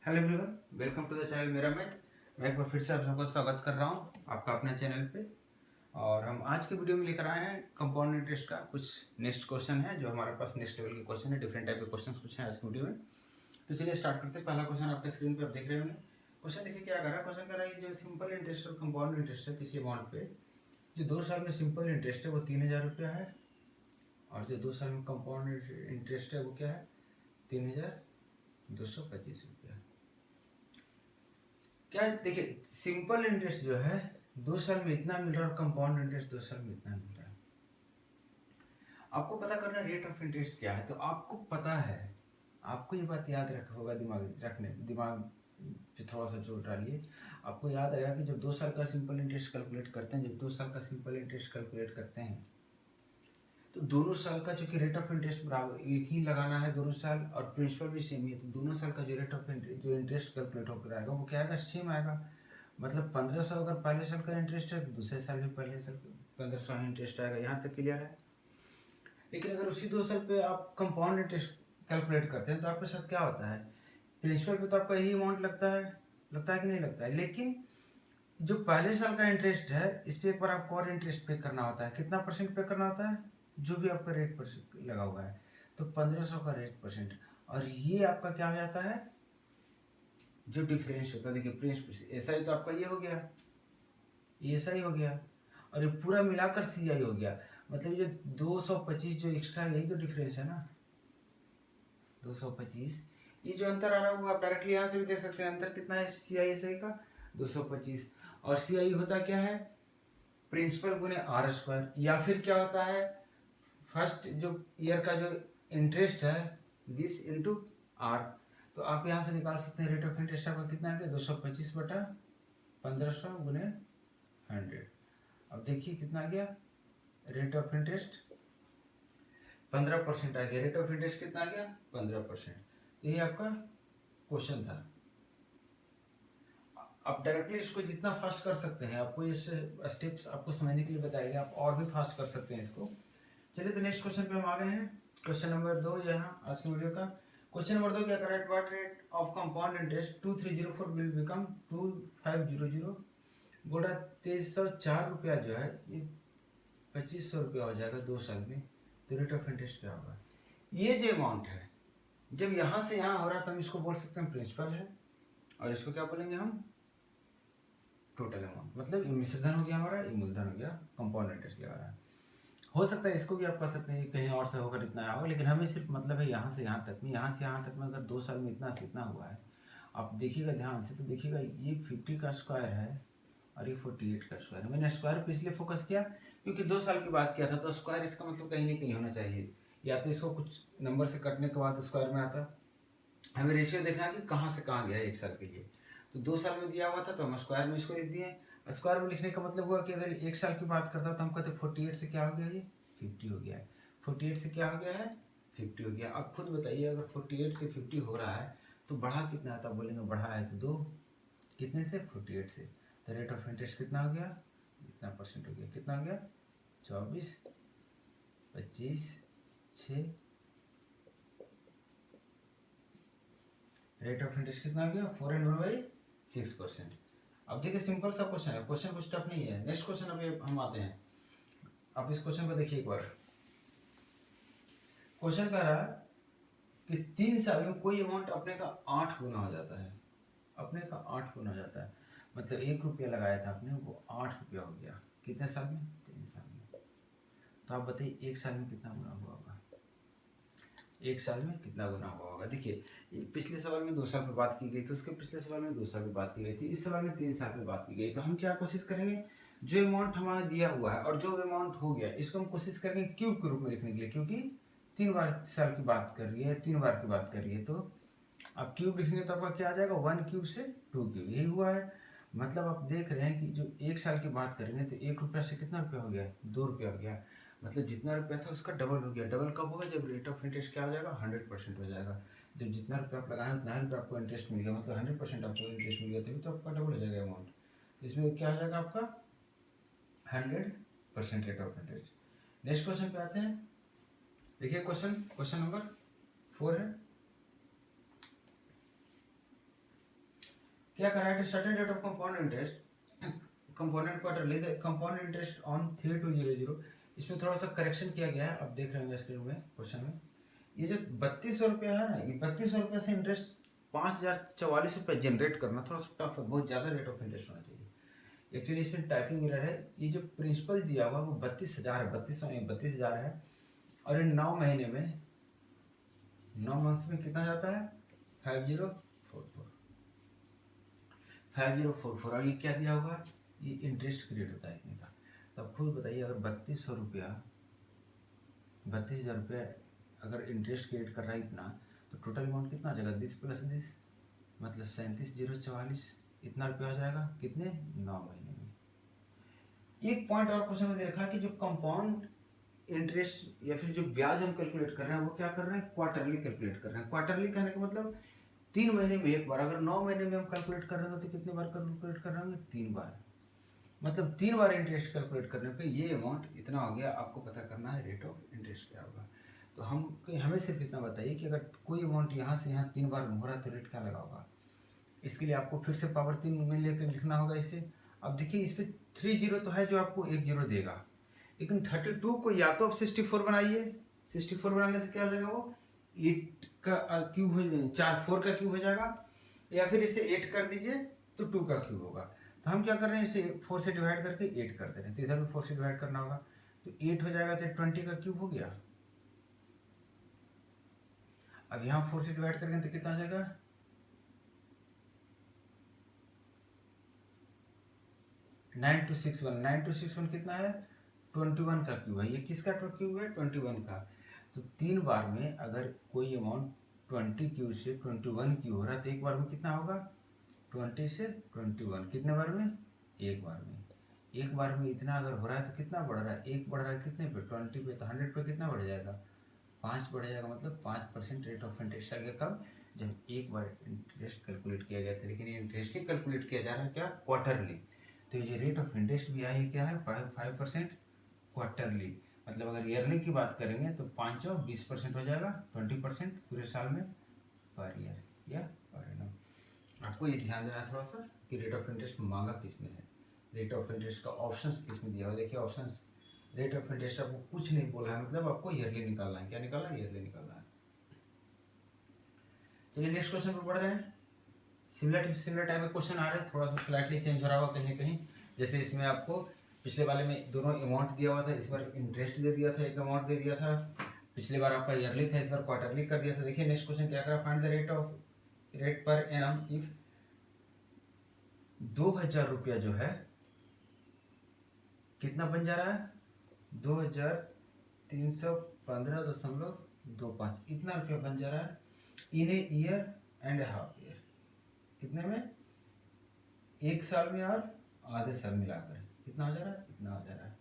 Hello everyone, welcome to the channel मेरा मैं एक बार फिर से आप सबका स्वागत कर रहा हूँ आपका अपने चैनल पे। और हम आज के वीडियो में लेकर आए हैं कंपाउंड इंटरेस्ट का कुछ नेक्स्ट क्वेश्चन है, जो हमारे पास नेक्स्ट लेवल के क्वेश्चन है। डिफरेंट टाइप के क्वेश्चन कुछ हैं आज की वीडियो में। तो चलिए स्टार्ट करते हैं। पहला क्वेश्चन आपके स्क्रीन पर आप देख रहे होंगे। क्वेश्चन देखिए क्या कर रहा है। क्वेश्चन कर रहा है जो सिंपल इंटरेस्ट और कंपाउंड इंटरेस्ट है किसी अमाउंट पे, जो 2 साल में सिंपल इंटरेस्ट है वो 3000 रुपया है, और जो 2 साल में कंपाउंड इंटरेस्ट है वो क्या है 3225 रुपया। क्या देखिए, सिंपल इंटरेस्ट जो है 2 साल में इतना मिल रहा है और कंपाउंड इंटरेस्ट 2 साल में इतना मिल रहा है। आपको पता करना रेट ऑफ इंटरेस्ट क्या है, तो आपको पता है, आपको ये बात याद रख होगा, दिमाग पे थोड़ा सा जोर डालिए। आपको याद आएगा कि जब 2 साल का सिंपल इंटरेस्ट कैलकुलेट करते हैं, जब 2 साल का सिंपल इंटरेस्ट कैलकुलेट करते हैं, तो दोनों साल का चूंकि रेट ऑफ इंटरेस्ट बराबर एक ही लगाना है दोनों साल, और प्रिंसिपल भी सेम ही है, तो दोनों साल का जो रेट ऑफ इंटरेस्ट जो इंटरेस्ट कैलकुलेट होकर आएगा वो क्या आएगा, सेम आएगा। मतलब 1500 अगर पहले साल का इंटरेस्ट है तो दूसरे साल भी पहले साल 1500 इंटरेस्ट आएगा। यहाँ तक क्लियर है। लेकिन अगर उसी 2 साल पे आप कंपाउंड इंटरेस्ट कैलकुलेट करते हैं तो आपके साथ क्या होता है, प्रिंसिपल पे तो आपका यही अमाउंट लगता है कि नहीं लगता है। लेकिन जो पहले साल का इंटरेस्ट है इस पे एक बार आपको और इंटरेस्ट पे करना होता है। कितना परसेंट पे करना होता है, जो भी आपका रेट पर लगा हुआ है, तो 1500 का रेट परसेंट, और ये आपका क्या हो जाता है, जो डिफरेंस होता है। देखिए प्रिंस ऐसा ही तो आपका ये हो गया, ये ऐसा ही हो गया, और ये पूरा मिलाकर सी आई हो गया। मतलब ये 225 जो एक्स्ट्रा, यही तो डिफरेंस है ना, 225। ये जो अंतर आ रहा है वो आप डायरेक्टली यहाँ से भी देख सकते हैं। अंतर कितना है सी आई एस आई का, 225। और सी आई होता क्या है, प्रिंसिपल गुने आर स्क्वायर, या फिर क्या होता है, फर्स्ट जो ईयर का जो इंटरेस्ट है दिस इंटू आर। तो आप यहाँ से निकाल सकते हैं रेट ऑफ इंटरेस्ट आपका कितना है, 225 बटा 1500 गुने 100। अब देखिए कितना आ गया, रेट ऑफ इंटरेस्ट 15% आ गया। रेट ऑफ इंटरेस्ट कितना आ गया, 15%। तो ये आपका क्वेश्चन था। आप डायरेक्टली इसको जितना फास्ट कर सकते हैं, आपको इस स्टेप्स आपको समझने के लिए बताएंगे, आप और भी फास्ट कर सकते हैं इसको। चलिए तो नेक्स्ट क्वेश्चन पे हम आ गए हैं। क्वेश्चन नंबर 2 यहाँ आज की वीडियो का। क्वेश्चन नंबर 2 क्या कर रहा है, what rate of compound interest 2304 will become 2500। बोल रहा 2304 रुपया जो है ये 2500 रुपया हो जाएगा 2 साल में। तो रेट ऑफ इंटरेस्ट क्या होगा, ये जो अमाउंट है जब यहाँ से यहाँ हो रहा है तो हम इसको बोल सकते हैं प्रिंसिपल है, और इसको क्या बोलेंगे हम, टोटल अमाउंट। मतलब ये मिश्र धन हो गया हमारा, ये मूलधन हो गया, कंपाउंड इंटरेस्ट लगा रहा है। हो सकता है इसको भी आप कर सकते हैं कहीं और से होकर इतना आया होगा, लेकिन हमें सिर्फ मतलब है यहाँ से यहाँ तक में, यहाँ से यहाँ तक में अगर 2 साल में इतना से इतना हुआ है, आप देखिएगा ध्यान से तो देखिएगा ये 50 का स्क्वायर है और ये 48 का स्क्वायर है। मैंने स्क्वायर पे इसलिए फोकस किया क्योंकि 2 साल की बात किया था, तो स्क्वायर इसका मतलब कहीं ना कहीं होना चाहिए, या तो इसको कुछ नंबर से कटने के बाद स्क्वायर में आता। हमें रेशियो देखना है कि कहाँ से कहाँ गया है 1 साल के लिए। तो 2 साल में दिया हुआ था तो हम स्क्वायर में इसको लिख दिए। स्क्वायर में लिखने का मतलब हुआ कि अगर 1 साल की बात करता तो हम कहते 48 से क्या हो गया, ये 50 हो गया है। 48 से क्या हो गया है, 50 हो गया। अब खुद बताइए अगर 48 से 50 हो रहा है तो बढ़ा कितना आता, बोलेंगे बढ़ा है तो 2, कितने से 48 से। तो रेट ऑफ इंटरेस्ट कितना हो गया, इतना परसेंट हो गया। कितना हो गया, 24, 25, 6। रेट ऑफ इंटरेस्ट कितना आ गया, 4/6%। अब देखिए सिंपल सा क्वेश्चन है, क्वेश्चन कुछ टफ नहीं है। नेक्स्ट क्वेश्चन अभी हम आते हैं। आप इस क्वेश्चन को देखिए एक बार। क्वेश्चन कह रहा है कि 3 साल में कोई अमाउंट अपने का 8 गुना हो जाता है, अपने का 8 गुना हो जाता है। मतलब 1 रुपया लगाया था आपने, वो 8 रुपया हो गया। कितने साल में, 3 साल में। तो आप बताइए 1 साल में कितना गुना हुआ होगा, 1 साल में कितना गुना हुआ होगा। देखिए पिछले सवाल में 2 साल पे बात की गई थी, उसके पिछले सवाल में 2 साल पे बात की गई थी, इस सवाल में 3 साल पे बात की गई। तो हम क्या कोशिश करेंगे, जो अमाउंट हमारा दिया हुआ है और जो अमाउंट हो गया इसको हम कोशिश करेंगे क्यूब के रूप में लिखने के लिए, क्योंकि 3 बार साल की बात कर रही है, 3 बार की बात कर रही है। तो आप क्यूब लिखेंगे तो आपका क्या आ जाएगा, 1 क्यूब से 2 क्यूब, यही हुआ है। मतलब आप देख रहे हैं कि जो 1 साल की बात करेंगे तो 1 रुपया से कितना रुपया हो गया, 2 रुपया हो गया। मतलब जितना रुपया था उसका डबल हो गया। डबल कब होगा, जब रेट ऑफ इंटरेस्ट क्या हो जाएगा, 100% हो जाएगा। जब जितना रुपया आप लगाए उतना ही रुपया आपको इंटरेस्ट मिल गया, मतलब 100% आपको इंटरेस्ट मिल गया, तभी तो आपका डबल हो जाएगा अमाउंट। इसमें क्या हो जाएगा आपका 100% rate of interest. Next question पे आते हैं। देखिए क्वेश्चन नंबर 4 है। क्या कर रहा है, certain rate of compound interest component quarterly the compound interest on 3200। इसमें थोड़ा सा करेक्शन किया गया है, अब देख रहे होंगे स्क्रीन में क्वेश्चन में। ये जो 3200 रुपया है ना, ये 3200 रुपया से इंटरेस्ट 5044 रुपये जनरेट करना थोड़ा सा टफ है, बहुत ज़्यादा रेट ऑफ इंटरेस्ट होना चाहिए। एक्चुअली इसमें टाइपिंग एरर है। ये जो प्रिंसिपल दिया हुआ वो 32,000 है, 32,000 है, और इन 9 महीने में 9 मंथ्स में कितना जाता है 5044। और ये क्या दिया होगा, ये इंटरेस्ट क्रिएट होता है इतने का। तो अब खुद बताइए, अगर 3200 रुपया 32,000 रुपया अगर इंटरेस्ट क्रिएट कर रहा है इतना, तो टोटल अमाउंट कितना आ जाएगा 10 + 10 मतलब 37,044। इतना रुपया हो जाएगा कितने 9 महीने में। एक पॉइंट और क्वेश्चन में दे रखा है कि जो कंपाउंड इंटरेस्ट या फिर जो ब्याज हम कैलकुलेट कर रहे हैं वो क्या कर रहे हैं, क्वार्टरली कैलकुलेट कर रहे हैं। क्वार्टरली कहने का मतलब 3 महीने में एक बार। अगर 9 महीने में हम कैलकुलेट कर रहे हैं तो कितने बार कैलकुलेट कर रहे होंगे, 3 बार। मतलब 3 बार इंटरेस्ट कैलकुलेट करने पे ये अमाउंट इतना हो गया। आपको पता करना है रेट ऑफ इंटरेस्ट क्या होगा। तो हमें सिर्फ इतना बताइए कि अगर कोई अमाउंट यहाँ से यहाँ 3 बार हो रहा है तो रेट क्या लगा होगा। इसके लिए आपको फिर से पावर 3 में लेकर लिखना होगा इसे। अब देखिए इस पर 3 जीरो तो है जो आपको 1 जीरो देगा, लेकिन 32 को या तो आप 64 बनाइए, 64 बनाने से क्या हो जाएगा, वो 8 का क्यूब हो जाएगा, 4 का क्यूब हो जाएगा, या फिर इसे 8 कर दीजिए तो 2 का क्यूब होगा। तो हम क्या कर रहे हैं, इसे 4 से डिवाइड करके 8 कर दे रहे हैं, तो इधर भी 4 से डिवाइड करना होगा, तो 8 हो जाएगा, तो 20 का क्यूब हो गया। अब यहाँ 4 से डिवाइड करेंगे तो कितना आ जाएगा, 9261। 9261 कितना है, 21 का क्यूब है। ये किसका क्यूब है, 21 का। तो 3 बार में अगर कोई अमाउंट 20 क्यूब से 21 क्यूब हो रहा है तो एक बार में कितना होगा, 20 से 21। कितने बार में, एक बार में। एक बार में इतना अगर हो रहा है तो कितना बढ़ रहा है, एक बढ़ रहा है कितने पे, 20 पे। तो 100 पे कितना बढ़ जाएगा, 5 बढ़ जाएगा। मतलब 5% रेट ऑफ इंटरेस्ट आ गया। कब, जब एक बार इंटरेस्ट कैलकुलेट किया गया था। लेकिन ये इंटरेस्ट ही कैलकुलेट किया जा रहा है क्या, क्वार्टरली। तो ये रेट ऑफ इंटरेस्ट भी आई क्या है, 5% क्वार्टरली। मतलब अगर ईयरली की बात करेंगे तो 5 और 20% हो जाएगा, 20% पूरे साल में पर ईयर या पर एनम। आपको ये ध्यान देना थोड़ा सा कि रेट ऑफ इंटरेस्ट मांगा किस में है, रेट ऑफ इंटरेस्ट का ऑप्शंस किस में दिया हुआ। देखिए ऑप्शंस, रेट ऑफ इंटरेस्ट आपको कुछ नहीं बोला है, मतलब आपको ईयरली निकालना है। क्या निकालना है, ईयरली निकालना है। चलिए नेक्स्ट क्वेश्चन पर बढ़ रहे हैं। सिमिलर टाइप के क्वेश्चन आ रहे हैं, थोड़ा सा स्लाइटली चेंज हो रहा होगा कहीं कहीं। जैसे इसमें आपको पिछले वाले में दोनों अमाउंट दिया हुआ था, इस बार इंटरेस्ट दे दिया था, एक अमाउंट दे दिया था। पिछले बार आपका ईयरली था, इस बार क्वार्टरली कर दिया था। देखिए नेक्स्ट क्वेश्चन क्या करा, find the rate per annum if 2000 रुपया जो है कितना बन जा रहा है, 2315.25 इतना रुपया बन जा रहा है in a year and half year. कितने में, एक साल में और आधे साल मिलाकर कितना हो जा रहा है, इतना हो जा रहा है।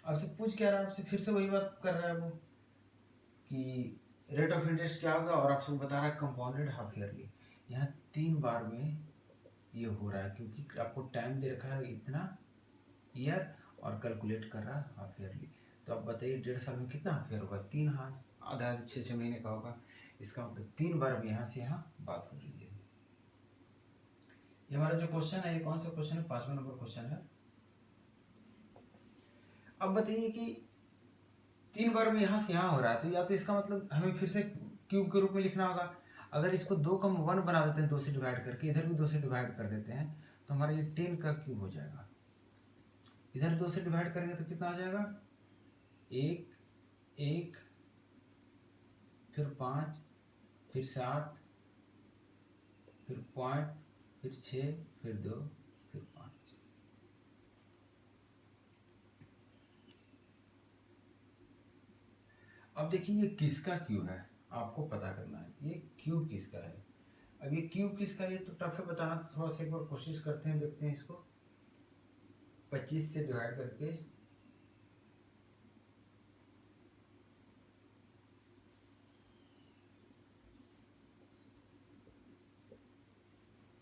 आपसे पूछ क्या रहा है, आपसे फिर से वही बात कर रहा है वो कि रेट ऑफ इंटरेस्ट क्या होगा, और आपसे बता रहा है कंपाउंडेड हाफ ईयरली। यहाँ 3 बार में ये हो रहा है क्योंकि आपको टाइम दे रखा है इतना ईयर और कैलकुलेट कर रहा है हाफ ईयरली। तो आप बताइए 1.5 साल में कितना हाफ ईयर होगा, 3 हाथ आधा 6 महीने का होगा। इसका मतलब 3 बार में यहाँ से यहाँ बात हो रही है। ये हमारा जो क्वेश्चन है, ये कौन सा क्वेश्चन है, 5वां नंबर क्वेश्चन है। अब बताइए कि 3 बार में यहाँ से यहाँ हो रहा है, तो या तो इसका मतलब हमें फिर से क्यूब के रूप में लिखना होगा। अगर इसको 2 का 1 बना देते हैं, 2 से डिवाइड करके, इधर भी 2 से डिवाइड कर देते हैं, तो हमारा ये 10 का क्यूब हो जाएगा। इधर 2 से डिवाइड करेंगे तो कितना आ जाएगा, 1 1 फिर 5 फिर 7 फिर पॉइंट फिर 6 फिर 2 फिर 5। अब देखिए ये किसका क्यूब है, आपको पता करना है ये क्यूब किसका है। अब ये क्यूब किसका है, ये तो टफ है बताना, थोड़ा सा एक बार कोशिश करते हैं, देखते हैं इसको। 25 से डिवाइड करके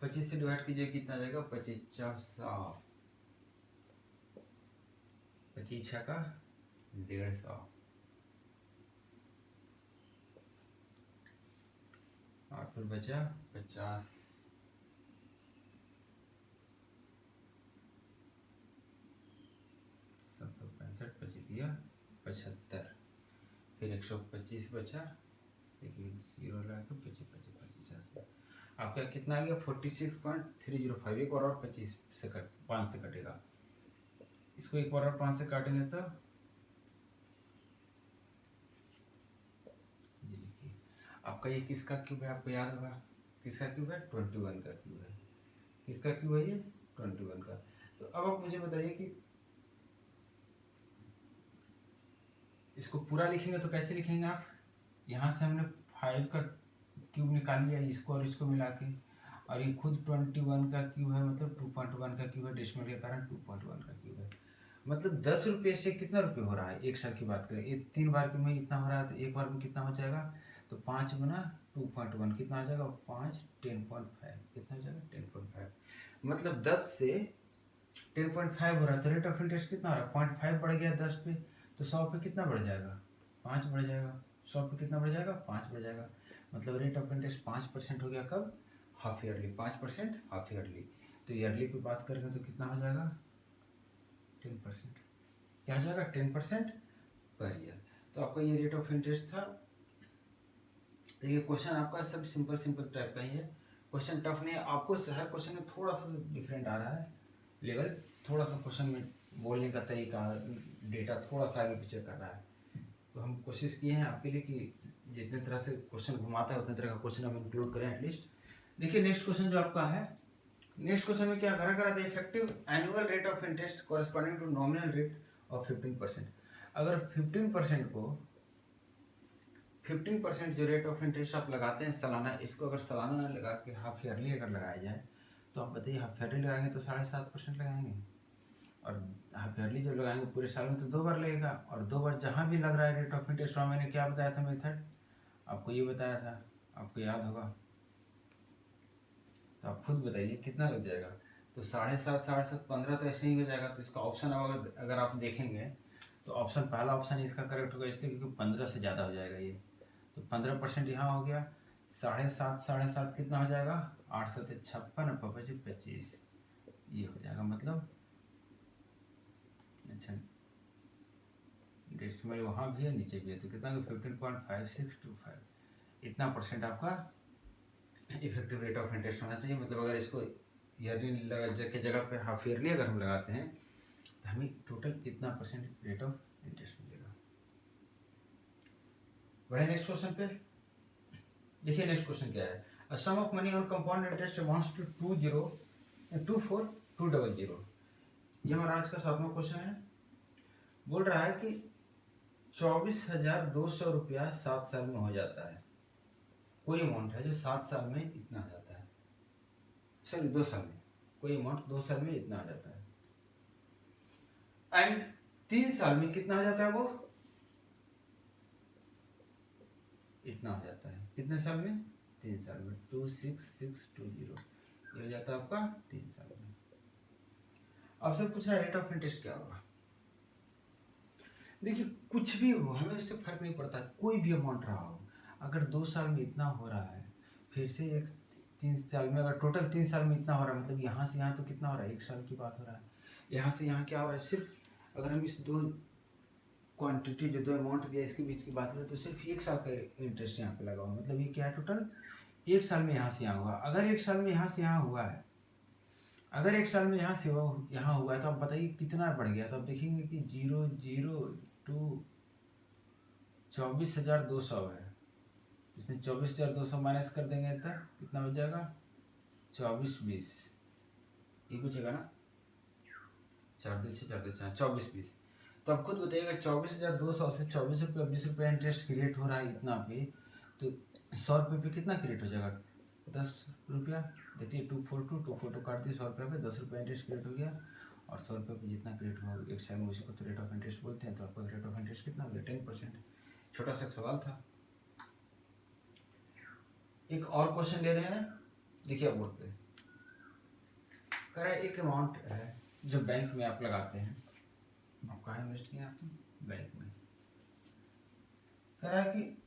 25 से डिवाइड कीजिए, कितना आ जाएगा, 25 25 का 150 और फिर बचा 50 दिया 75, फिर 125 बचा, देखिए 0 लगा के 25 25 25 आपका कितना आ गया 46.305। एक और 25 से 5 से कटेगा, इसको एक और 5 से काटेंगे तो ये देखिए आपका ये किसका क्यूब है, आपको याद होगा किसका क्यूब है, 21 का क्यूब है। किसका क्यूब है ये, 21 का। तो अब आप मुझे बताइए कि इसको पूरा लिखेंगे तो कैसे लिखेंगे आप, यहाँ से हमने 5 का क्यूब निकाल लिया, इसको और इसको मिला के, और ये खुद 21 का क्यूब है, मतलब 2.1 का क्यूब है, डेसिमल के कारण 2.1 का क्यूब है। मतलब 10 रुपये से कितना रुपये हो रहा है, एक साल की बात करें, ये 3 बार में इतना हो रहा है, तो एक बार में कितना हो जाएगा, तो 5 गुना 2.1 कितना हो जाएगा, 5 10.5 कितना हो जाएगा 10.5। मतलब 10 से 10.5 हो रहा है, तो रेट ऑफ इंटरेस्ट कितना हो रहा है, 0.5 बढ़ गया 10 पे, तो 100 पे कितना बढ़ जाएगा, 5 बढ़ जाएगा। 100 पे कितना बढ़ जाएगा, 5 बढ़ जाएगा। मतलब रेट ऑफ इंटरेस्ट 5% हो गया, कब, हाफ ईयरली, 5% हाफ ईयरली। तो ईयरली पे बात करेंगे तो कितना हो जाएगा, 10%, क्या हो जाएगा 10% पर ईयर। तो आपका ये रेट ऑफ इंटरेस्ट था। देखिए क्वेश्चन आपका सब सिंपल सिंपल टाइप का ही है, क्वेश्चन टफ नहीं है। आपको हर क्वेश्चन में थोड़ा सा डिफरेंट आ रहा है लेवल, थोड़ा सा क्वेश्चन में बोलने का तरीका, डेटा थोड़ा सा आगे पीछे कर रहा है। तो हम कोशिश किए हैं आपके लिए कि जितने तरह से क्वेश्चन घुमाता है उतने तरह का क्वेश्चन हम इंक्लूड करें एटलीस्ट। देखिए नेक्स्ट क्वेश्चन जो आपका है, नेक्स्ट क्वेश्चन में क्या करा था, effective annual rate of interest corresponding to nominal rate of 15%। अगर 15% को 15% जो रेट ऑफ इंटरेस्ट आप लगाते हैं सालाना, इसको अगर सालाना ना लगा के हाफ ईयरली अगर लगाया जाए, तो आप बताइए हाफ ईयरली लगाएंगे तो 7.5% लगाएंगे, और हाफ ईयरली जब लगाएंगे पूरे साल में तो 2 बार लगेगा, और 2 बार जहाँ भी लग रहा है रेट ऑफ इंटरेस्ट, वहाँ मैंने क्या बताया था मेथड, आपको ये बताया था, आपको याद होगा, तो आप खुद बताइए कितना लग जाएगा। तो 7.5 15 तो ऐसे ही हो जाएगा। तो इसका ऑप्शन अगर आप देखेंगे तो ऑप्शन पहला ऑप्शन इसका करेक्ट होगा, इसलिए क्योंकि 15 से ज़्यादा हो जाएगा ये, तो 15% यहाँ हो गया, 7.5 कितना हो जाएगा, 8 7 56 55 25 ये हो जाएगा। मतलब अच्छा डेसिमल वहाँ भी है नीचे भी है, तो कितना 15.5625 इतना परसेंट आपका इफेक्टिव रेट ऑफ इंटरेस्ट होना चाहिए। मतलब अगर इसको ईयरली के जगह पे हाफ ईयरली अगर हम लगाते हैं तो हमें टोटल कितना परसेंट रेट ऑफ इंटरेस्ट मिलेगा। बढ़े नेक्स्ट क्वेश्चन पे। देखिए नेक्स्ट क्वेश्चन क्या है, a sum of money on compound interest amounts to 24200। ये हमारा आज का 7वां क्वेश्चन है। बोल रहा है कि 24,200 रुपया 7 साल में हो जाता है। कोई अमाउंट है जो 7 साल में इतना हो जाता है, सॉरी 2 साल में, कोई अमाउंट 2 साल में इतना आ जाता है, एंड 3 साल में कितना हो जाता है, वो इतना हो जाता है। कितने साल में, 3 साल में, 26620 ये हो जाता है आपका 3 साल में। अब सब पूछ रहा है रेट ऑफ इंटरेस्ट क्या होगा। देखिए कुछ भी हो हमें उससे फर्क नहीं पड़ता, कोई भी अमाउंट रहा हो, अगर 2 साल में इतना हो रहा है, फिर से एक 3 साल में अगर टोटल 3 साल में इतना हो रहा है, मतलब यहाँ से यहाँ तो कितना हो रहा है, 1 साल की बात हो रहा है, यहाँ से यहाँ क्या हो रहा है, सिर्फ अगर हम इस दो क्वांटिटी जो 2 अमाउंट दिया इसके बीच की बात करें तो सिर्फ 1 साल का इंटरेस्ट यहाँ पे लगा हुआ है। मतलब ये क्या है, टोटल 1 साल में यहाँ से यहाँ हुआ। अगर 1 साल में यहाँ से यहाँ हुआ है, अगर 1 साल में यहाँ से यहाँ हुआ है, तो आप बताइए कितना बढ़ गया। तो आप देखेंगे कि 002 24,200 है, इसमें 24,200 माइनस कर देंगे तो कितना हो जाएगा, 2420 ये बचेगा ना, 4 2 6 4 2 4 2420। तो आप खुद बताइए अगर 24,200 से 24 रुपये 20 रुपये इंटरेस्ट क्रिएट हो रहा है इतना पे, तो 100 रुपये पे कितना क्रिएट हो जाएगा, 10 रुपया। देखिए 242 काट दिए, 100 रुपये पे 10 रुपये इंटरेस्ट क्रिएट हो गया, और 100 रुपये पे जितना क्रिएट हुआ 1 साल में उसी को तो रेट ऑफ इंटरेस्ट बोलते हैं। तो आपका रेट ऑफ इंटरेस्ट कितना हो गया, 10%। छोटा सा सवाल था। एक और क्वेश्चन ले रहे हैं, देखिए आप बोर्ड पे कह रहा है एक अमाउंट है जो बैंक में आप लगाते हैं, आप कहाँ इन्वेस्ट किए आपने, बैंक में। कह रहा है कि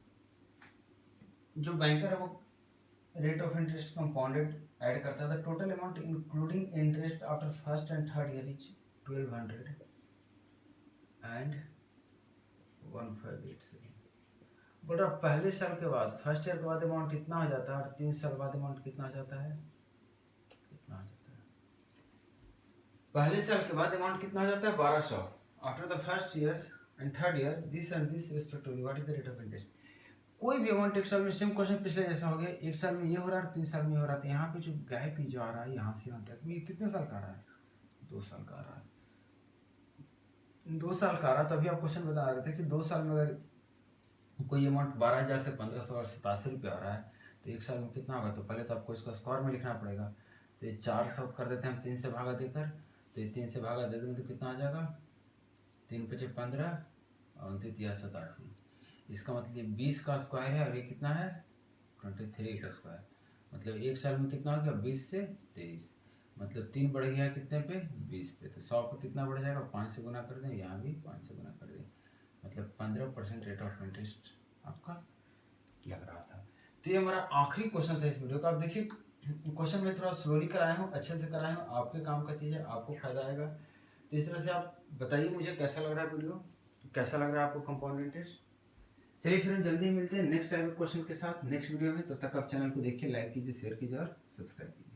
जो बैंकर है वो rate of interest compounded add करता है, the total amount including interest after first and third year is 1200 and 1587 बोल रहा पहले साल के बाद फर्स्ट ईयर के बाद अमाउंट कितना हो जाता है और 3 साल बाद अमाउंट कितना हो जाता है, कितना हो जाता है? पहले साल के बाद अमाउंट कितना हो जाता है 1200। After the first year and third year this and this respectively what is the rate of interest. कोई भी अमाउंट एक साल में सेम क्वेश्चन पिछले जैसा हो गया, एक साल में ये हो रहा है 3 साल में ये हो रहा है, तो यहाँ पे जो गैप ही जो आ रहा है यहाँ से यहाँ तक ये कितने साल का आ रहा है, 2 साल का आ रहा है। 2 साल का आ रहा है, तभी आप क्वेश्चन बता रहे थे कि 2 साल में अगर कोई अमाउंट 12,000 से 1,500 और 87 रुपये आ रहा है तो एक साल में कितना होगा, तो पहले तो आपको इसको स्क्वायर में लिखना पड़ेगा। तो ये 400 कर देते हैं हम 3 से भागा देकर, तो ये 3 से भागा दे देंगे तो कितना आ जाएगा, 3 × 5 = 15 और 29 = 87। इसका मतलब 20 का स्क्वायर है और ये कितना है 23 का स्क्वायर, मतलब एक साल में कितना हो गया 20 से 23, मतलब 3 बढ़ गया कितने पे 20 पे, तो 100 पे कितना बढ़ जाएगा 5 से गुना कर दें, यहाँ भी 5 से गुना कर दें, मतलब 15% रेट ऑफ इंटरेस्ट आपका लग रहा था। तो ये हमारा आखिरी क्वेश्चन था इस वीडियो का। आप देखिए क्वेश्चन में थोड़ा स्लोली कराया हूँ, अच्छे से कराया हूँ, आपके काम का चीज़ है, आपको फायदा आएगा। तो इस तरह से आप बताइए मुझे कैसा लग रहा है वीडियो, कैसा लग रहा है आपको कंपाउंड इंटरेस्ट। चलिए फिर हम जल्दी मिलते हैं नेक्स्ट टाइम क्वेश्चन के साथ नेक्स्ट वीडियो में। तब तक आप चैनल को देखिए, लाइक कीजिए, शेयर कीजिए और सब्सक्राइब कीजिए।